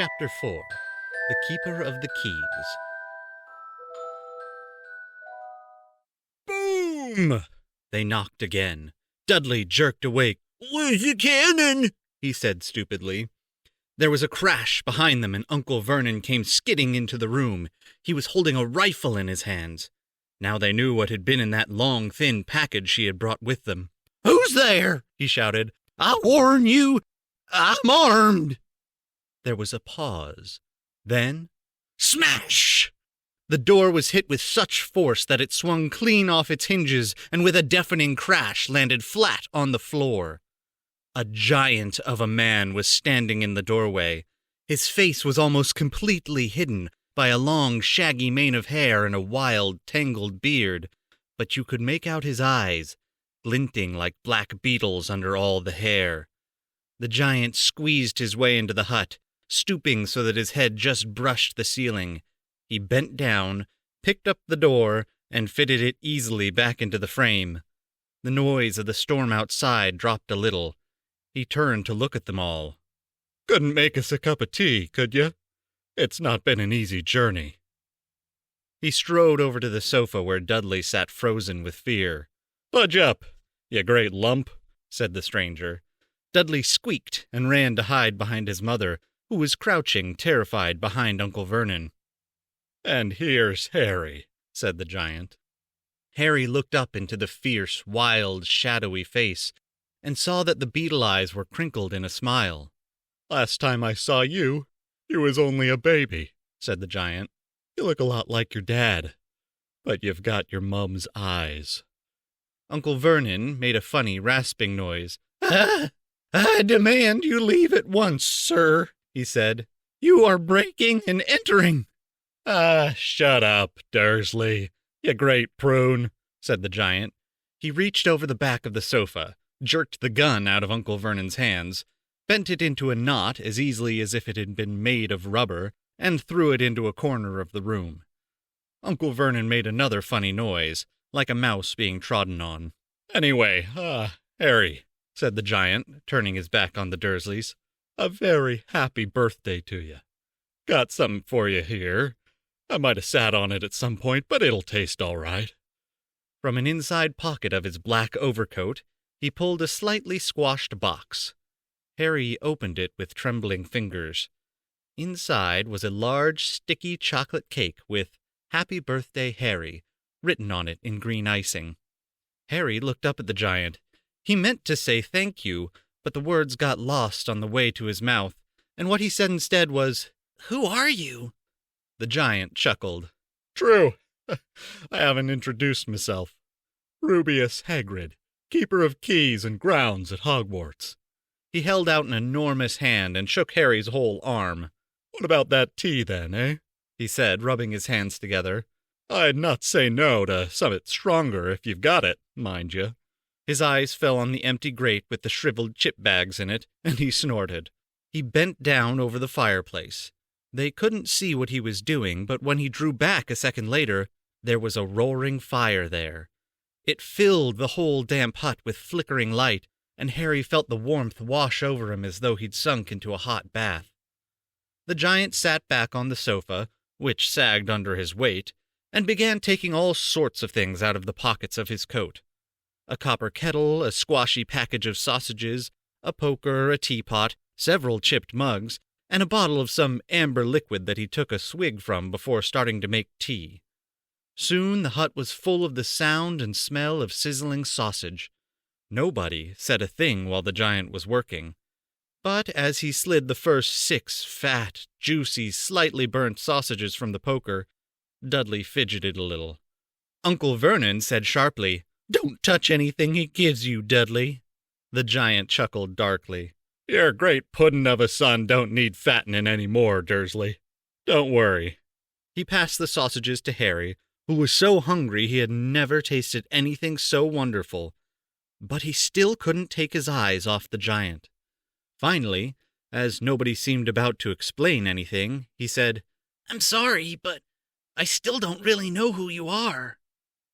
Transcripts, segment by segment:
Chapter 4. The Keeper of the Keys. Boom! They knocked again. Dudley jerked awake. "Where's the cannon?" he said stupidly. There was a crash behind them, and Uncle Vernon came skidding into the room. He was holding a rifle in his hands. Now they knew what had been in that long, thin package she had brought with them. "Who's there?" he shouted. "I warn you, I'm armed." There was a pause. Then, smash! The door was hit with such force that it swung clean off its hinges and with a deafening crash landed flat on the floor. A giant of a man was standing in the doorway. His face was almost completely hidden by a long, shaggy mane of hair and a wild, tangled beard, but you could make out his eyes, glinting like black beetles under all the hair. The giant squeezed his way into the hut, stooping so that his head just brushed the ceiling. He bent down, picked up the door, and fitted it easily back into the frame. The noise of the storm outside dropped a little. He turned to look at them all. "Couldn't make us a cup of tea, could you? It's not been an easy journey." He strode over to the sofa where Dudley sat frozen with fear. "Budge up, you great lump," said the stranger. Dudley squeaked and ran to hide behind his mother, who was crouching, terrified, behind Uncle Vernon. "And here's Harry," said the giant. Harry looked up into the fierce, wild, shadowy face and saw that the beetle eyes were crinkled in a smile. "Last time I saw you, you was only a baby," said the giant. "You look a lot like your dad, but you've got your mum's eyes." Uncle Vernon made a funny, rasping noise. "I demand you leave at once, sir," he said. "You are breaking and entering." Shut up, Dursley, you great prune," said the giant. He reached over the back of the sofa, jerked the gun out of Uncle Vernon's hands, bent it into a knot as easily as if it had been made of rubber, and threw it into a corner of the room. Uncle Vernon made another funny noise, like a mouse being trodden on. "Anyway, Harry," said the giant, turning his back on the Dursleys, "a very happy birthday to you. Got something for you here. I might have sat on it at some point, but it'll taste all right." From an inside pocket of his black overcoat, he pulled a slightly squashed box. Harry opened it with trembling fingers. Inside was a large, sticky chocolate cake with "Happy Birthday, Harry" written on it in green icing. Harry looked up at the giant. He meant to say thank you, but the words got lost on the way to his mouth, and what he said instead was, "Who are you?" The giant chuckled. "True. I haven't introduced myself. Rubeus Hagrid, keeper of keys and grounds at Hogwarts." He held out an enormous hand and shook Harry's whole arm. "What about that tea, then, eh?" he said, rubbing his hands together. "I'd not say no to something stronger if you've got it, mind you." His eyes fell on the empty grate with the shriveled chip bags in it, and he snorted. He bent down over the fireplace. They couldn't see what he was doing, but when he drew back a second later, there was a roaring fire there. It filled the whole damp hut with flickering light, and Harry felt the warmth wash over him as though he'd sunk into a hot bath. The giant sat back on the sofa, which sagged under his weight, and began taking all sorts of things out of the pockets of his coat. A copper kettle, a squashy package of sausages, a poker, a teapot, several chipped mugs, and a bottle of some amber liquid that he took a swig from before starting to make tea. Soon the hut was full of the sound and smell of sizzling sausage. Nobody said a thing while the giant was working. But as he slid the first 6 fat, juicy, slightly burnt sausages from the poker, Dudley fidgeted a little. Uncle Vernon said sharply, "Don't touch anything he gives you, Dudley." The giant chuckled darkly. "Your great puddin' of a son don't need fattening any more, Dursley. Don't worry." He passed the sausages to Harry, who was so hungry he had never tasted anything so wonderful. But he still couldn't take his eyes off the giant. Finally, as nobody seemed about to explain anything, he said, "I'm sorry, but I still don't really know who you are."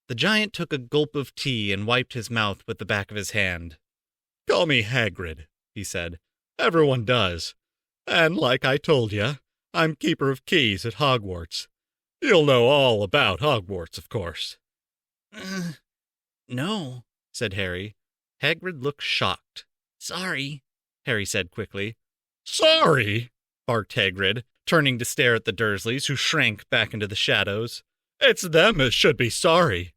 The giant took a gulp of tea and wiped his mouth with the back of his hand. "Call me Hagrid," he said. "Everyone does. And like I told you, I'm keeper of keys at Hogwarts. You'll know all about Hogwarts, of course." "No," said Harry. Hagrid looked shocked. "Sorry," Harry said quickly. "Sorry?" barked Hagrid, turning to stare at the Dursleys, who shrank back into the shadows. "It's them as should be sorry.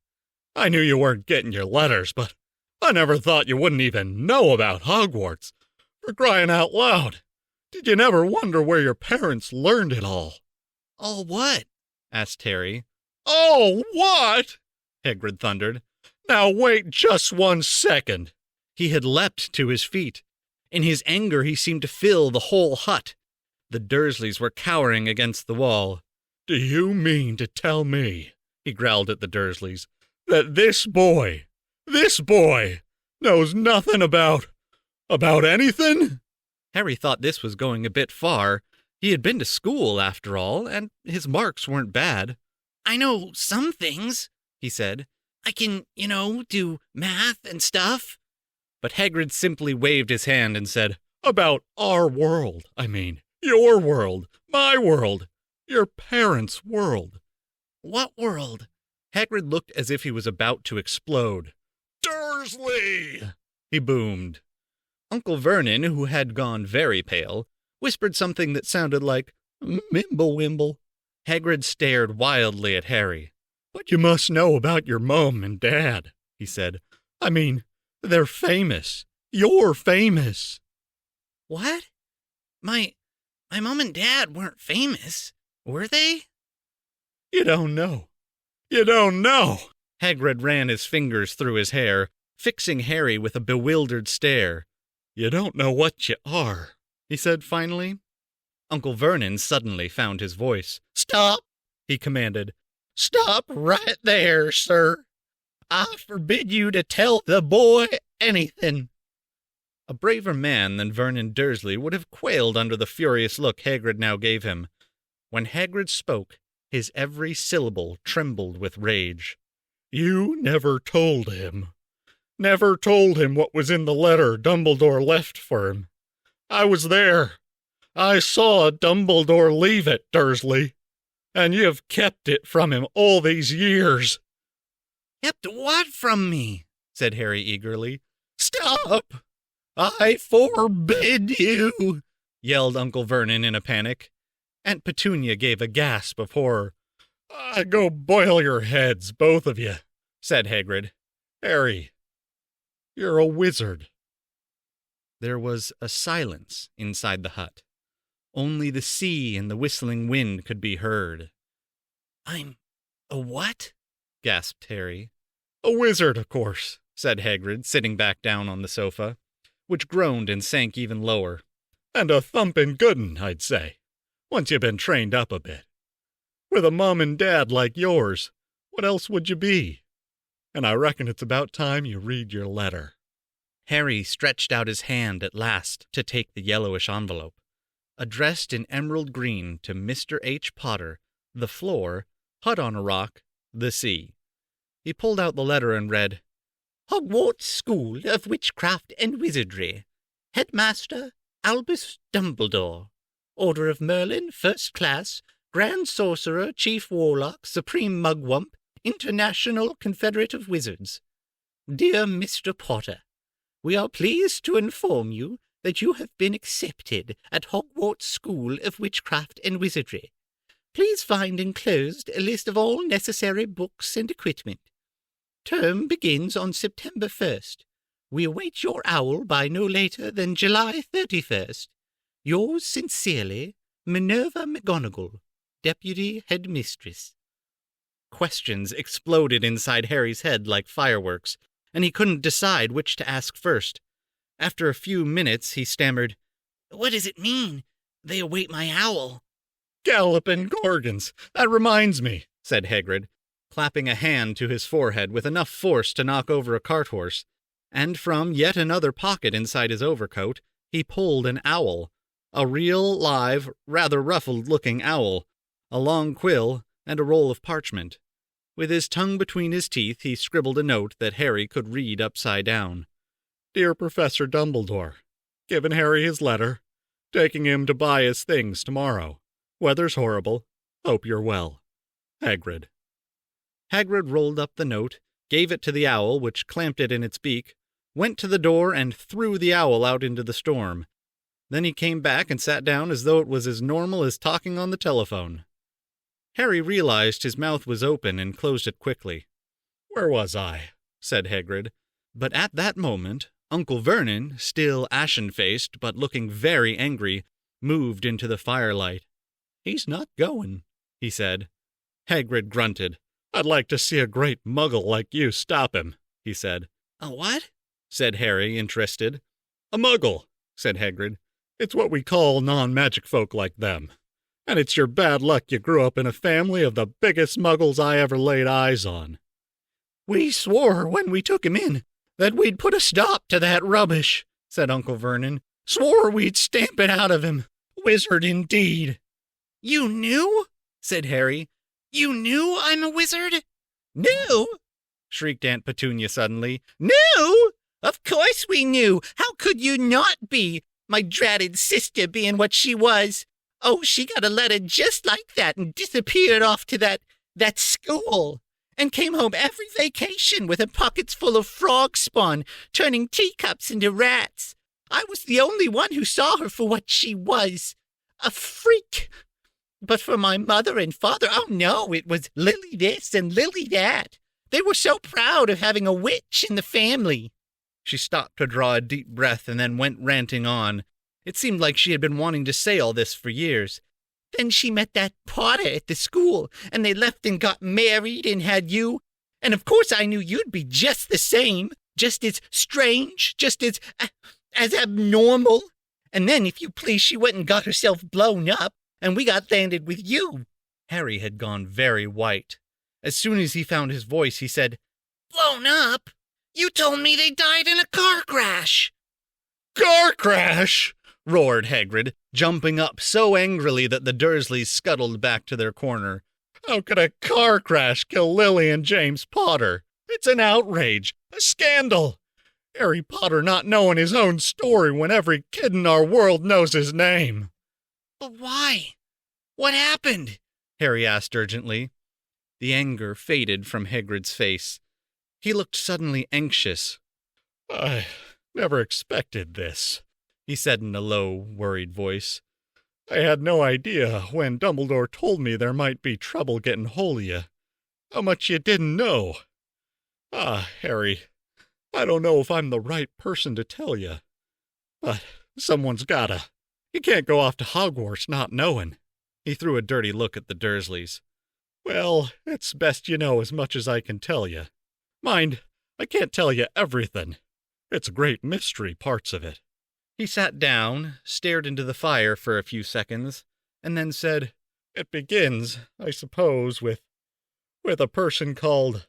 I knew you weren't getting your letters, but I never thought you wouldn't even know about Hogwarts. For crying out loud, did you never wonder where your parents learned it all?" "All what?" asked Harry. "All what?" Hagrid thundered. "Now wait just 1 second." He had leapt to his feet. In his anger he seemed to fill the whole hut. The Dursleys were cowering against the wall. "Do you mean to tell me," he growled at the Dursleys, "that this boy, knows nothing about anything?" Harry thought this was going a bit far. He had been to school, after all, and his marks weren't bad. "I know some things," he said. "I can, do math and stuff." But Hagrid simply waved his hand and said, "About our world, I mean. Your world, my world, your parents' world." "What world?" Hagrid looked as if he was about to explode. "Dursley!" he boomed. Uncle Vernon, who had gone very pale, whispered something that sounded like Mimblewimble. Hagrid stared wildly at Harry. "But you must know about your mum and dad," he said. "I mean, they're famous. You're famous." "What? My mom and dad weren't famous, were they?" "You don't know. You don't know." Hagrid ran his fingers through his hair, fixing Harry with a bewildered stare. "You don't know what you are," he said finally. Uncle Vernon suddenly found his voice. "Stop!" he commanded. "Stop right there, sir. I forbid you to tell the boy anything." A braver man than Vernon Dursley would have quailed under the furious look Hagrid now gave him. When Hagrid spoke, his every syllable trembled with rage. "You never told him. Never told him what was in the letter Dumbledore left for him. I was there. I saw Dumbledore leave it, Dursley. And you've kept it from him all these years." "Kept what from me?" said Harry eagerly. "Stop! I forbid you!" yelled Uncle Vernon in a panic. Aunt Petunia gave a gasp of horror. "Go boil your heads, both of you," said Hagrid. "Harry, you're a wizard." There was a silence inside the hut. Only the sea and the whistling wind could be heard. "I'm a what?" gasped Harry. "A wizard, of course," said Hagrid, sitting back down on the sofa, which groaned and sank even lower. "And a thumping good 'un, I'd say, once you've been trained up a bit. With a mum and dad like yours, what else would you be? And I reckon it's about time you read your letter." Harry stretched out his hand at last to take the yellowish envelope. Addressed in emerald green to Mr. H. Potter, the floor, hut on a rock, the sea. He pulled out the letter and read, "Hogwarts School of Witchcraft and Wizardry. Headmaster Albus Dumbledore. Order of Merlin, First Class, Grand Sorcerer, Chief Warlock, Supreme Mugwump, International Confederate of Wizards. Dear Mr. Potter, we are pleased to inform you that you have been accepted at Hogwarts School of Witchcraft and Wizardry. Please find enclosed a list of all necessary books and equipment. Term begins on September 1st. We await your owl by no later than July 31st. Yours sincerely, Minerva McGonagall, Deputy Headmistress." Questions exploded inside Harry's head like fireworks, and he couldn't decide which to ask first. After a few minutes, he stammered, "What does it mean? They await my owl." "Galloping Gorgons! That reminds me," said Hagrid, clapping a hand to his forehead with enough force to knock over a cart-horse, and from yet another pocket inside his overcoat, he pulled an owl, a real, live, rather ruffled-looking owl, a long quill, and a roll of parchment. With his tongue between his teeth, he scribbled a note that Harry could read upside down. "Dear Professor Dumbledore, given Harry his letter, Taking him to buy his things tomorrow. Weather's horrible. Hope you're well. Hagrid. Hagrid rolled up the note, gave it to the owl, which clamped it in its beak, went to the door and threw the owl out into the storm. Then he came back and sat down as though it was as normal as talking on the telephone. Harry realized his mouth was open and closed it quickly. "Where was I?" said Hagrid. But at that moment, Uncle Vernon, still ashen-faced but looking very angry, moved into the firelight. "He's not going," he said. Hagrid grunted. "I'd like to see a great muggle like you stop him," he said. "A what?" said Harry, interested. "A muggle," said Hagrid. "It's what we call non-magic folk like them. And it's your bad luck you grew up in a family of the biggest muggles I ever laid eyes on." "We swore when we took him in that we'd put a stop to that rubbish," said Uncle Vernon. "Swore we'd stamp it out of him. Wizard indeed." "You knew?" said Harry. "You knew I'm a wizard?" "Knew?" shrieked Aunt Petunia suddenly. "Knew? Of course we knew. How could you not be? My dratted sister being what she was. Oh, she got a letter just like that and disappeared off to that school. And came home every vacation with her pockets full of frog spawn, turning teacups into rats. I was the only one who saw her for what she was. A freak. But for my mother and father, oh no, it was Lily this and Lily that. They were so proud of having a witch in the family." She stopped to draw a deep breath and then went ranting on. It seemed like she had been wanting to say all this for years. "Then she met that Potter at the school, and they left and got married and had you. And of course I knew you'd be just the same, just as strange, just as abnormal. And then, if you please, she went and got herself blown up, and we got landed with you." Harry had gone very white. As soon as he found his voice, he said, "Blown up? You told me they died in a car crash." "Car crash?" roared Hagrid, jumping up so angrily that the Dursleys scuttled back to their corner. "How could a car crash kill Lily and James Potter? It's an outrage, a scandal. Harry Potter not knowing his own story when every kid in our world knows his name." "But why? What happened?" Harry asked urgently. The anger faded from Hagrid's face. He looked suddenly anxious. "I never expected this," he said in a low, worried voice. "I had no idea when Dumbledore told me there might be trouble getting hold of you. How much you didn't know. Harry, I don't know if I'm the right person to tell you, but someone's gotta. You can't go off to Hogwarts not knowing." He threw a dirty look at the Dursleys. "Well, it's best you know as much as I can tell you. Mind, I can't tell you everything. It's a great mystery, parts of it." He sat down, stared into the fire for a few seconds, and then said, "It begins, I suppose, with a person called...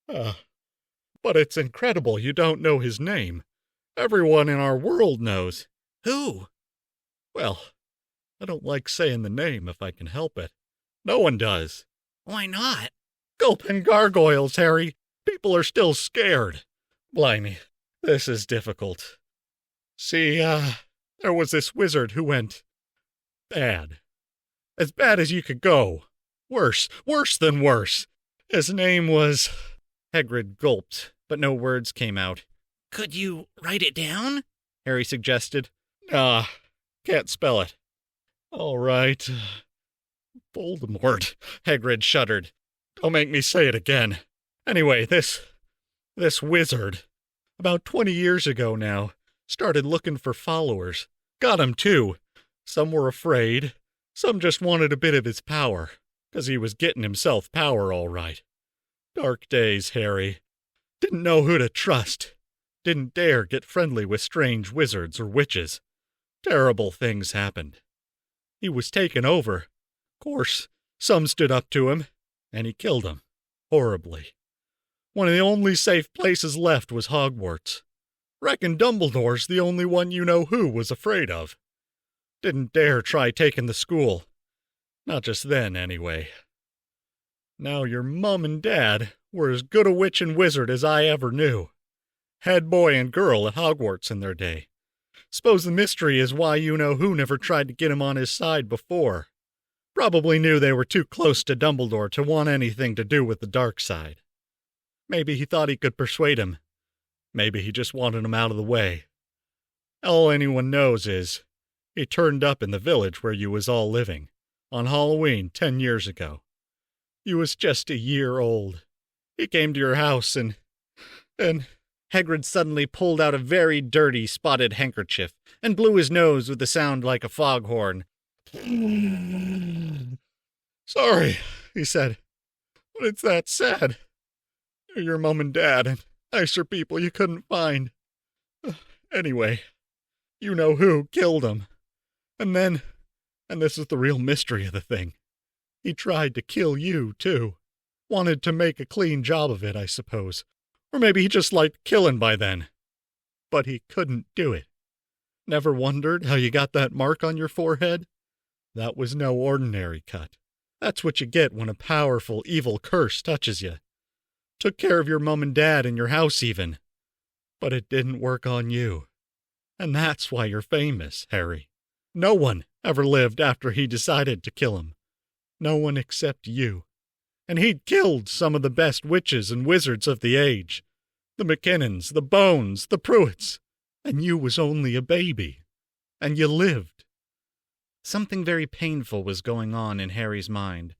but it's incredible you don't know his name. Everyone in our world knows." "Who?" "Well, I don't like saying the name if I can help it. No one does." "Why not?" "Gulpin' gargoyles, Harry. People are still scared. Blimey, this is difficult. See, there was this wizard who went bad. As bad as you could go. Worse than worse. His name was..." Hagrid gulped, but no words came out. "Could you write it down?" Harry suggested. "Nah, can't spell it." "All right. Voldemort," Hagrid shuddered. "Don't make me say it again. Anyway, this wizard, about 20 years ago now, started looking for followers. Got 'em too. Some were afraid. Some just wanted a bit of his power, 'cause he was getting himself power all right. Dark days, Harry. Didn't know who to trust. Didn't dare get friendly with strange wizards or witches. Terrible things happened. He was taken over. Course, some stood up to him, and he killed 'em. Horribly. One of the only safe places left was Hogwarts. Reckon Dumbledore's the only one you know who was afraid of. Didn't dare try taking the school. Not just then, anyway. Now your mum and dad were as good a witch and wizard as I ever knew. Head boy and girl at Hogwarts in their day. Suppose the mystery is why you-know-who never tried to get him on his side before. Probably knew they were too close to Dumbledore to want anything to do with the dark side. Maybe he thought he could persuade him. Maybe he just wanted him out of the way. All anyone knows is, he turned up in the village where you was all living, on Halloween 10 years ago. You was just a year old. He came to your house and Hagrid suddenly pulled out a very dirty, spotted handkerchief and blew his nose with a sound like a foghorn. Sorry, he said, but it's that sad. You're your mom and dad and nicer people you couldn't find. Anyway, you know who killed him. And this is the real mystery of the thing, he tried to kill you, too. Wanted to make a clean job of it, I suppose. Or maybe he just liked killing by then. But he couldn't do it. Never wondered how you got that mark on your forehead? That was no ordinary cut. That's what you get when a powerful, evil curse touches you. Took care of your mom and dad and your house even. But it didn't work on you. And that's why you're famous, Harry. No one ever lived after he decided to kill him. No one except you. And he'd killed some of the best witches and wizards of the age. The McKinnons, the Bones, the Pruitts. And you was only a baby. And you lived. Something very painful was going on in Harry's mind.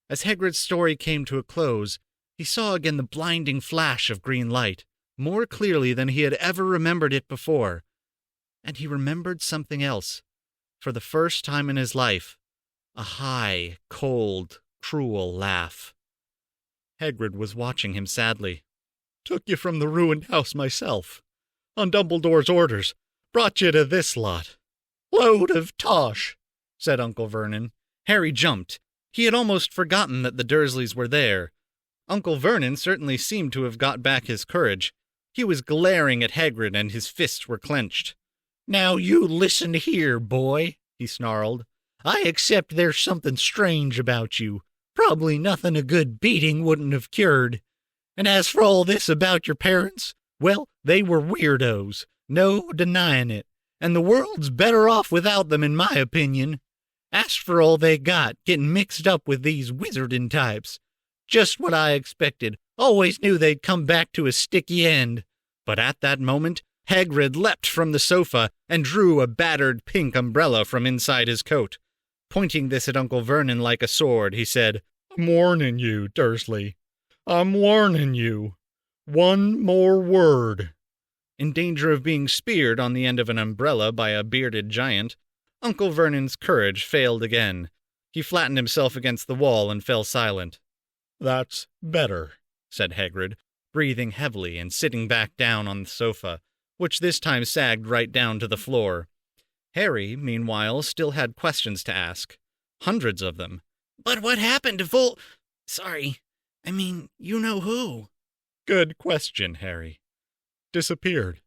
As Hagrid's story came to a close, he saw again the blinding flash of green light, more clearly than he had ever remembered it before. And he remembered something else. For the first time in his life, a high, cold, cruel laugh. Hagrid was watching him sadly. Took you from the ruined house myself. On Dumbledore's orders. Brought you to this lot. Load of tosh, said Uncle Vernon. Harry jumped. He had almost forgotten that the Dursleys were there. Uncle Vernon certainly seemed to have got back his courage. He was glaring at Hagrid and his fists were clenched. Now you listen here, boy, he snarled. I accept there's something strange about you. Probably nothing a good beating wouldn't have cured. And as for all this about your parents, well, they were weirdos. No denying it. And the world's better off without them, in my opinion. Asked for all they got, getting mixed up with these wizarding types. Just what I expected. Always knew they'd come back to a sticky end. But at that moment, Hagrid leapt from the sofa and drew a battered pink umbrella from inside his coat. Pointing this at Uncle Vernon like a sword, he said, I'm warning you, Dursley. I'm warning you. One more word. In danger of being speared on the end of an umbrella by a bearded giant, Uncle Vernon's courage failed again. He flattened himself against the wall and fell silent. That's better, said Hagrid, breathing heavily and sitting back down on the sofa, which this time sagged right down to the floor. Harry, meanwhile, still had questions to ask. Hundreds of them. But what happened to you know who? Good question, Harry. Disappeared.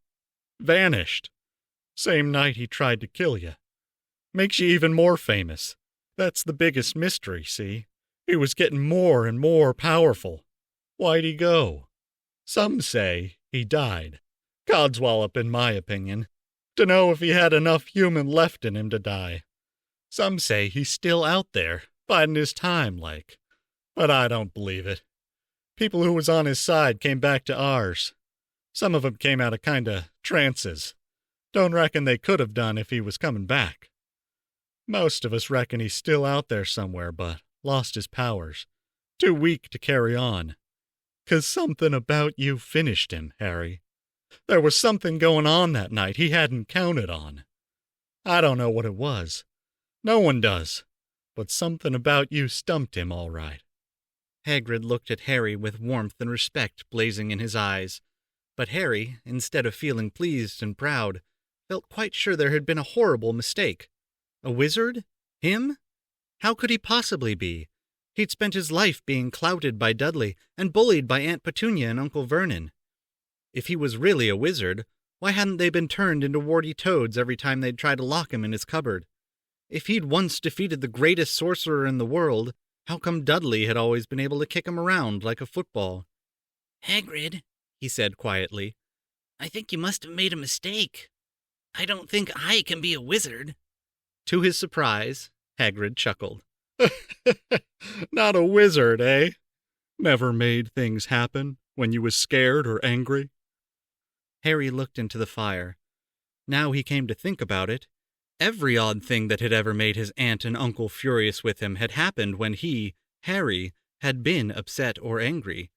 Vanished. Same night he tried to kill you. Makes you even more famous. That's the biggest mystery, see? He was getting more and more powerful. Why'd he go? Some say he died. Codswallop, in my opinion. Dunno if he had enough human left in him to die. Some say he's still out there, biding his time, like. But I don't believe it. People who was on his side came back to ours. Some of 'em came out of kinda trances. Don't reckon they could have done if he was coming back. Most of us reckon he's still out there somewhere, but lost his powers. Too weak to carry on. 'Cause something about you finished him, Harry. There was something going on that night he hadn't counted on. I don't know what it was. No one does. But something about you stumped him all right. Hagrid looked at Harry with warmth and respect blazing in his eyes. But Harry, instead of feeling pleased and proud, felt quite sure there had been a horrible mistake. A wizard? Him? How could he possibly be? He'd spent his life being clouted by Dudley and bullied by Aunt Petunia and Uncle Vernon. If he was really a wizard, why hadn't they been turned into warty toads every time they'd try to lock him in his cupboard? If he'd once defeated the greatest sorcerer in the world, how come Dudley had always been able to kick him around like a football? Hagrid, he said quietly, I think you must have made a mistake. I don't think I can be a wizard. To his surprise, Hagrid chuckled. Not a wizard, eh? Never made things happen when you was scared or angry? Harry looked into the fire. Now he came to think about it. Every odd thing that had ever made his aunt and uncle furious with him had happened when he, Harry, had been upset or angry.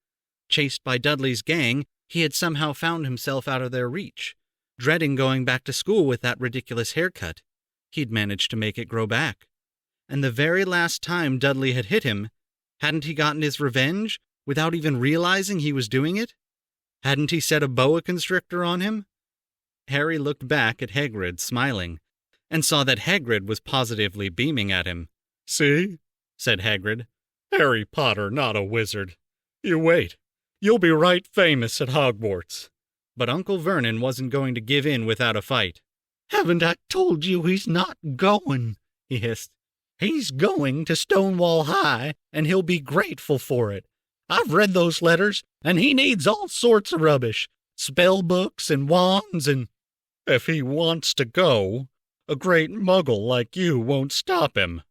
Chased by Dudley's gang, he had somehow found himself out of their reach, dreading going back to school with that ridiculous haircut. He'd managed to make it grow back. And the very last time Dudley had hit him, hadn't he gotten his revenge without even realizing he was doing it? Hadn't he set a boa constrictor on him? Harry looked back at Hagrid, smiling, and saw that Hagrid was positively beaming at him. See? Said Hagrid. Harry Potter, not a wizard. You wait. You'll be right famous at Hogwarts. But Uncle Vernon wasn't going to give in without a fight. Haven't I told you he's not going? He hissed. He's going to Stonewall High, and he'll be grateful for it. I've read those letters, and he needs all sorts of rubbish. Spell books and wands and... If he wants to go, a great muggle like you won't stop him,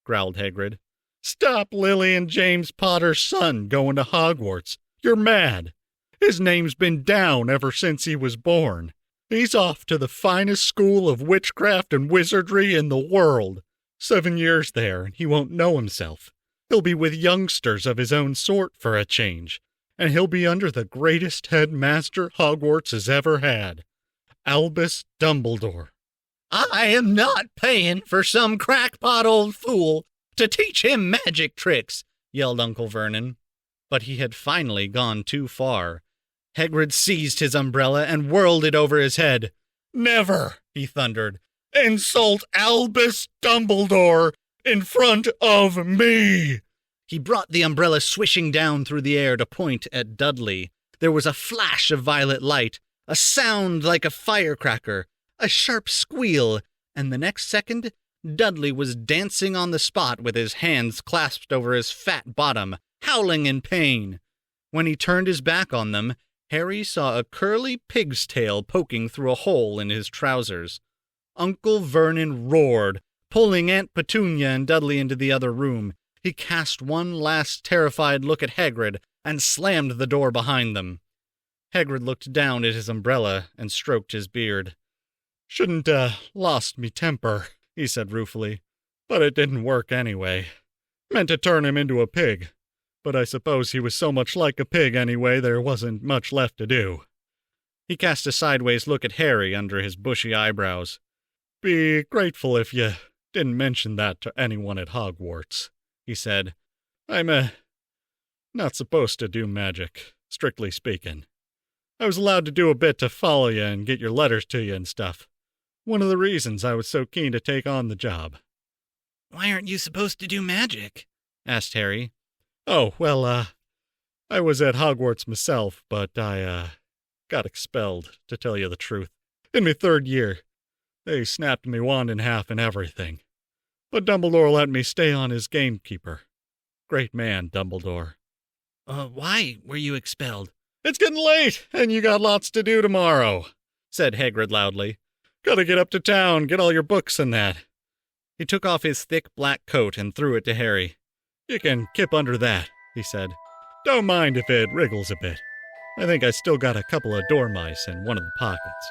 growled Hagrid. Stop Lily and James Potter's son going to Hogwarts. You're mad. His name's been down ever since he was born. He's off to the finest school of witchcraft and wizardry in the world. 7 years there, and he won't know himself. He'll be with youngsters of his own sort for a change, and he'll be under the greatest headmaster Hogwarts has ever had, Albus Dumbledore. I am not paying for some crackpot old fool to teach him magic tricks, yelled Uncle Vernon. But he had finally gone too far. Hagrid seized his umbrella and whirled it over his head. Never, he thundered, insult Albus Dumbledore in front of me. He brought the umbrella swishing down through the air to point at Dudley. There was a flash of violet light, a sound like a firecracker, a sharp squeal, and the next second, Dudley was dancing on the spot with his hands clasped over his fat bottom, howling in pain. When he turned his back on them, Harry saw a curly pig's tail poking through a hole in his trousers. Uncle Vernon roared, pulling Aunt Petunia and Dudley into the other room. He cast one last terrified look at Hagrid and slammed the door behind them. Hagrid looked down at his umbrella and stroked his beard. Shouldn't lost me temper, he said ruefully, but it didn't work anyway. Meant to turn him into a pig, but I suppose he was so much like a pig anyway there wasn't much left to do. He cast a sideways look at Harry under his bushy eyebrows. Be grateful if you didn't mention that to anyone at Hogwarts, he said. I'm not supposed to do magic, strictly speaking. I was allowed to do a bit to follow you and get your letters to you and stuff. One of the reasons I was so keen to take on the job. Why aren't you supposed to do magic? Asked Harry. Oh, well, I was at Hogwarts myself, but I got expelled, to tell you the truth. In my 3rd year. They snapped me wand in half and everything. But Dumbledore let me stay on as gamekeeper. Great man, Dumbledore. Why were you expelled? It's getting late, and you got lots to do tomorrow, said Hagrid loudly. Gotta get up to town, get all your books and that. He took off his thick black coat and threw it to Harry. You can kip under that, he said. Don't mind if it wriggles a bit. I think I still got a couple of dormice in one of the pockets.